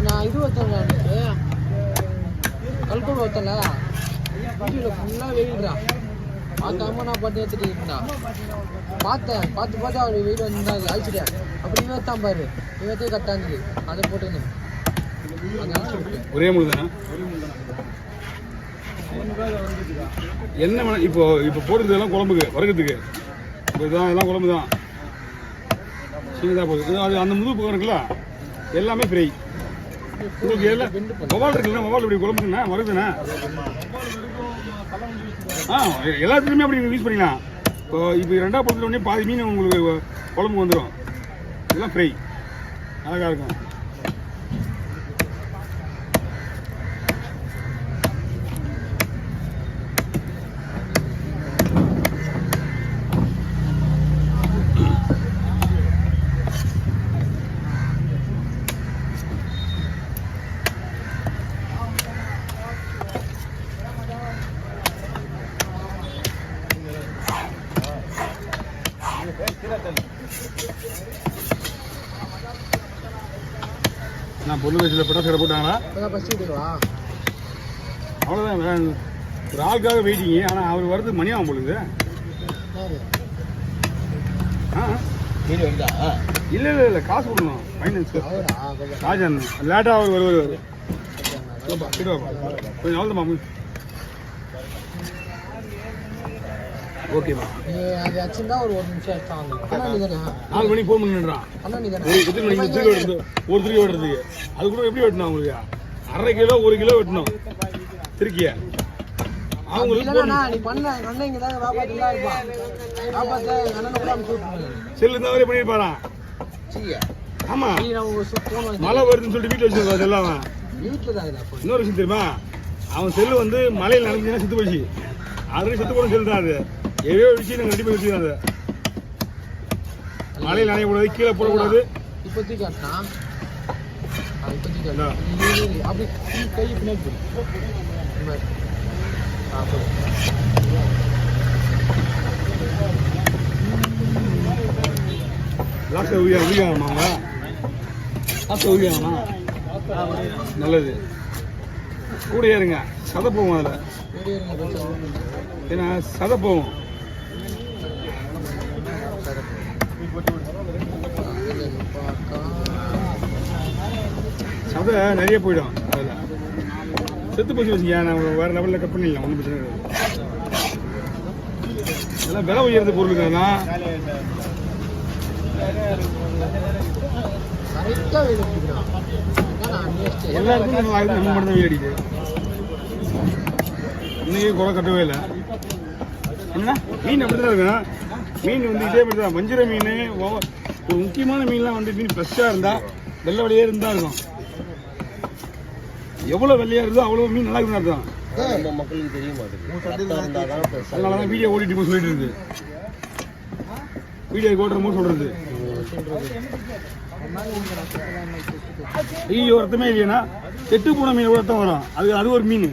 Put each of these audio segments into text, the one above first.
நான் இது ஒருத்தன் கல்கூர் ஒருத்தல வீட்டில் ஃபுல்லாக வெயில்றான். பார்க்காம நான் பாட்டு எடுத்துட்டு இருந்தான். பார்த்து அவர் வெயில் வந்தாங்க அழிச்சிட்டேன். அப்படி இவத்தான் பாரு, இவத்தே கரெக்டாக இருந்தது. அதை போட்டுன்னு ஒரே முழுதானா என்ன இப்போ போடுறதுலாம் குழம்புக்கு வறுக்கிறதுக்கு இப்போ இதுதான் எல்லாம் குழம்பு தான் சின்னதாக போகுது. அது அந்த முதுகு பக்கம் இருக்குல்ல எல்லாமே ஃப்ரை. உங்களுக்கு எல்லாம் மொபால் இருக்குல்ல, மொபால் இப்படி குழம்புக்குண்ணா வருதுண்ணா. எல்லாத்துலேயுமே அப்படி யூஸ் பண்ணிக்கலாம். இப்போ ரெண்டாவது பொறுத்த உடனே பாதி மீன் உங்களுக்கு குழம்பு வந்துடும். இதெல்லாம் ஃப்ரை அழகாக இருக்கும். நான் பொண்ணு வயசில் போட்டால் சில போட்டாங்களா அவ்வளோதான். ஒரு ஆளுக்காக வெயிட்டிங்க. ஆனால் அவர் வரது மணி ஆகும் பொழுது. இல்லை காசு கொடுக்கணும் ஃபைனான்ஸ் ராஜன். லேட்டாக அவர் வருவார். கொஞ்சம் அவ்வளோதாம்மா. ஓகேம்மா. அது ஆச்சுன்னா ஒரு நிமிஷம் ஆகும். 4 மணிக்கு ஃபோன் பண்ணிடுறான். ஒரு திருக்கி வெட்டுறதுக்கு அது கூட எப்படி வெட்டணும் உங்களுக்கு? 1/2 கிலோ 1 கிலோ வெட்டணும் திருக்கிய. அவங்களுக்கு செல்லு இருந்தாவே பண்ணிருப்பாரான். ஆமா மழை வருதுன்னு சொல்லிட்டு வீட்டில் வச்சிருக்கா செல்லாம. இன்னொரு விஷயம் தெரியுமா, அவன் செல்லு வந்து மழையில் நினைச்சுன்னா செத்து போச்சு. ஆல்ரெடி செத்து போன செல்லு தான் அது. எவ்வளோ விஷயம் நாங்கள் ரெடி பண்ணி வச்சுக்கலாம். அதை மழையில் நனையக்கூடாது, கீழே போடக்கூடாது. இப்போதைக்கு அப்படி கை பின்னாடி லாஸ்ட் ஊதியாமாங்க. லாஸ்ட் ஊதியாமா நல்லது. கூட ஏறுங்க, சதை போகும். அதில் ஏன்னா சதை போகும். சதை நிறைய போயிடும். அதில் செத்து போச்சு வச்சுக்கா. நான் வேறு லெவலில் கட் பண்ணிடலாம், ஒன்றும் பிரச்சனை கிடையாது. எல்லாம் விலை உயர்ந்த பொருளுங்க. எல்லாருக்கும் நம்ம மட்டும் தான் வீடு அடிக்குது. இன்னைக்கு குறை கட்டவே இல்லை. என்ன மீன் அப்படி தான் இருக்கும். மீன் வந்து இதே மாதிரி தான். வஞ்சிர மீன் ஒரு முக்கியமான மீன்லாம் வந்து மீன் ஃப்ரெஷ்ஷாக இருந்தால் வெள்ளை வெளியே இருந்தால் இருக்கும். எவ்வளோ வெள்ளையாக இருந்தோ அவ்வளோ மீன் நல்லா இருக்குன்னு அர்த்தம். மக்களுக்கு தெரிய மாட்டேங்குது. அதனால தான் வீடியோ ஓடிட்டு சொல்லிட்டு இருக்கு. வீடியோ ஓடுறமோ சொல்றது ஐயோ அர்த்தமே இல்லையா. கெட்டு போன மீன் கூட அர்த்தம் வரும். அது ஒரு மீன்.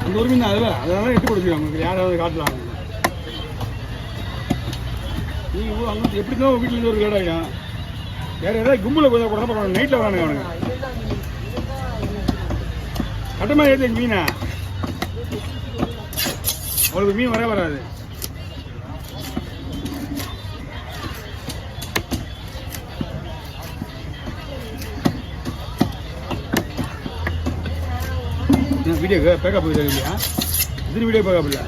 அந்த ஒரு மீன் அதில் அதெல்லாம் எட்டு கொடுத்துருக்காங்க. யாராவது காட்டலாம். நீங்கள் அங்கே எப்படி தான் வீட்டில் இருந்து ஒரு கேடாயிடும். வேறு ஏதாவது கும்பலில் கொஞ்சம் கூட பரவாயில்ல. நைட்டில் வரானுங்க அவனுங்க. கட்டமாக ஏற்ற மீனா அவளுக்கு மீன் வராது. வீடியோ பேக்கப் இல்லையா? இது வீடியோ பேக்கப் இல்லை.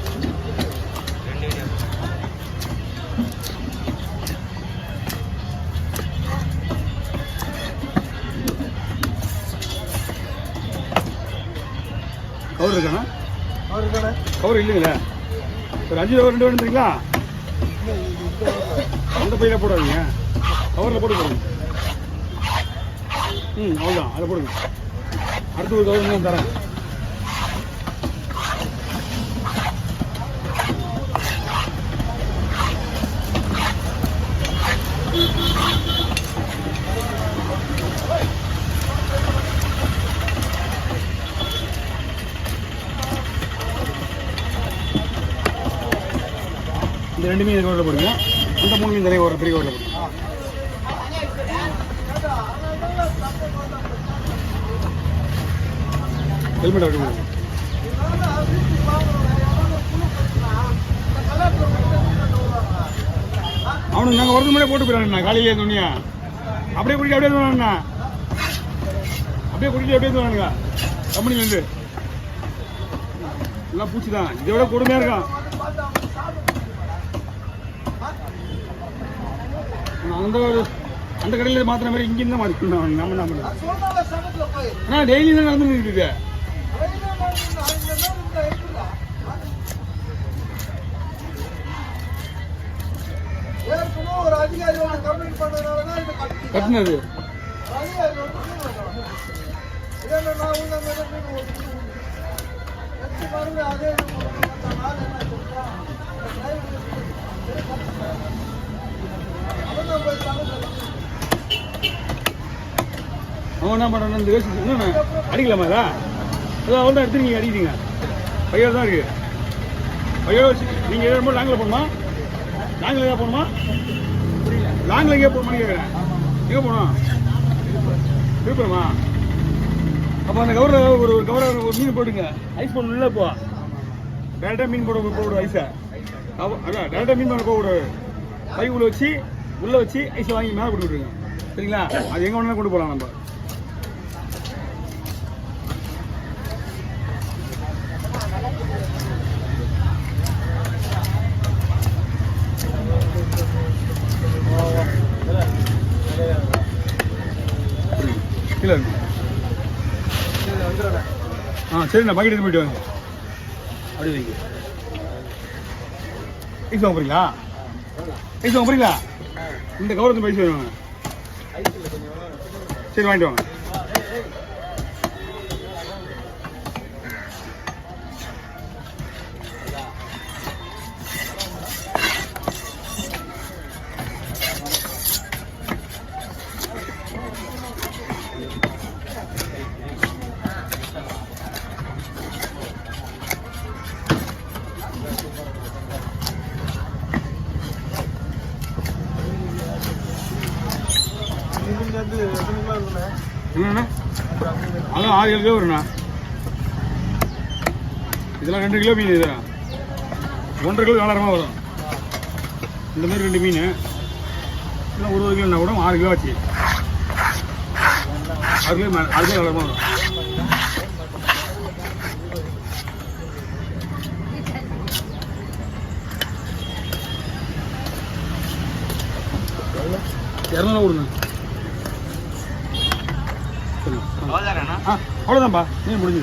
கவர் இருக்காண்ணா? கவர் இல்லைங்களா? ஒரு 5 கவர் 2 வேணுங்களா? அந்த பையில போடாதீங்க, கவரில் போட்டு போடுங்க. அவ்வளோதான், அதை போடுங்க. அடுத்து ஒரு கவர் தான் தரேன். இந்த 2 மீன் கவரில் போடுங்க, அந்த 3 மீன் நிறைய பெரிய கவரில் போடுங்க. ஹெல்மெட் அப்படி போடுங்க. அவனுக்கு நாங்கள் வரது முன்னாடியே போட்டு போயிடறாங்கண்ணா. காலையிலே துணியா அப்படியே குடிக்க அப்படியே தோணுண்ணா, அப்படியே குடிக்க அப்படியே தோணுங்க. கம்பெனிலேருந்து எல்லாம் பூச்சி தான், இதை விட கொடுமையாக இருக்கான். அந்த கடையில் மாத்திர மாதிரி இங்கேருந்து தான் மாற்றிக்கணும். நம்ம என்ன பண்ணுறது? ஆனால் டெய்லி தான் நடந்து இருக்குது. கட்டினது அவன் என்ன பண்ணுறான்? இந்த வேஸ்ட் இன்னொன்று அடிக்கலாமா? அதான் அவள் தான் எடுத்து நீங்கள் அடிக்கிறீங்க. பையோடு தான் இருக்குது. பையோடு வச்சு நீங்கள் எதாவது லாங்கில் போகணுமா? லாங்கில் எதாவது போகணுமா? லாங்கில் எங்கேயா போகணுமான்னு கேட்குறேன். எங்கே போகணும்? விழுப்புரமா? அப்போ அந்த கவரில் ஒரு கவரில் ஒரு மீன் போட்டுங்க. ஐஸ் போடணும் இல்லை? இப்போ டேரெக்டாக மீன் போட ஐஸை அதான் டேரெக்டாக மீன் பண்ண போகக்கூடாது. பை உள்ளே வச்சு ஐஸை வாங்கி மேலே போட்டு விட்டுருங்க. சரிங்களா? அது எங்கே வேணாலும் கொண்டு போகலாம். நம்ம கீழே இருக்கு. சரிண்ணா, பாக்கெட் எடுத்து போயிட்டு வாங்க. அப்படி வைங்க. ஐஸ் வாங்க போறீங்களா? ஐஸ் வாங்க போறீங்களா? இந்த கவரத்து பைஸ் வருவாங்க. சரி, வாங்கிட்டு வாங்க. என்னண்ணா? அதான் 6-7 கிலோ வருண்ணா. இதெல்லாம் 2 கிலோ மீன். இதெல்லாம் 1.5 கிலோ 400 வரும். இந்த மாதிரி 2 மீன் இன்னும் 1 கிலோன்னா கூட 6 கிலோ ஆச்சு. 6 கிலோ 400 வரும். இரநூறுவா கொடுங்க. அவ்வளோதான்ப்பா, நீ முடிஞ்சு.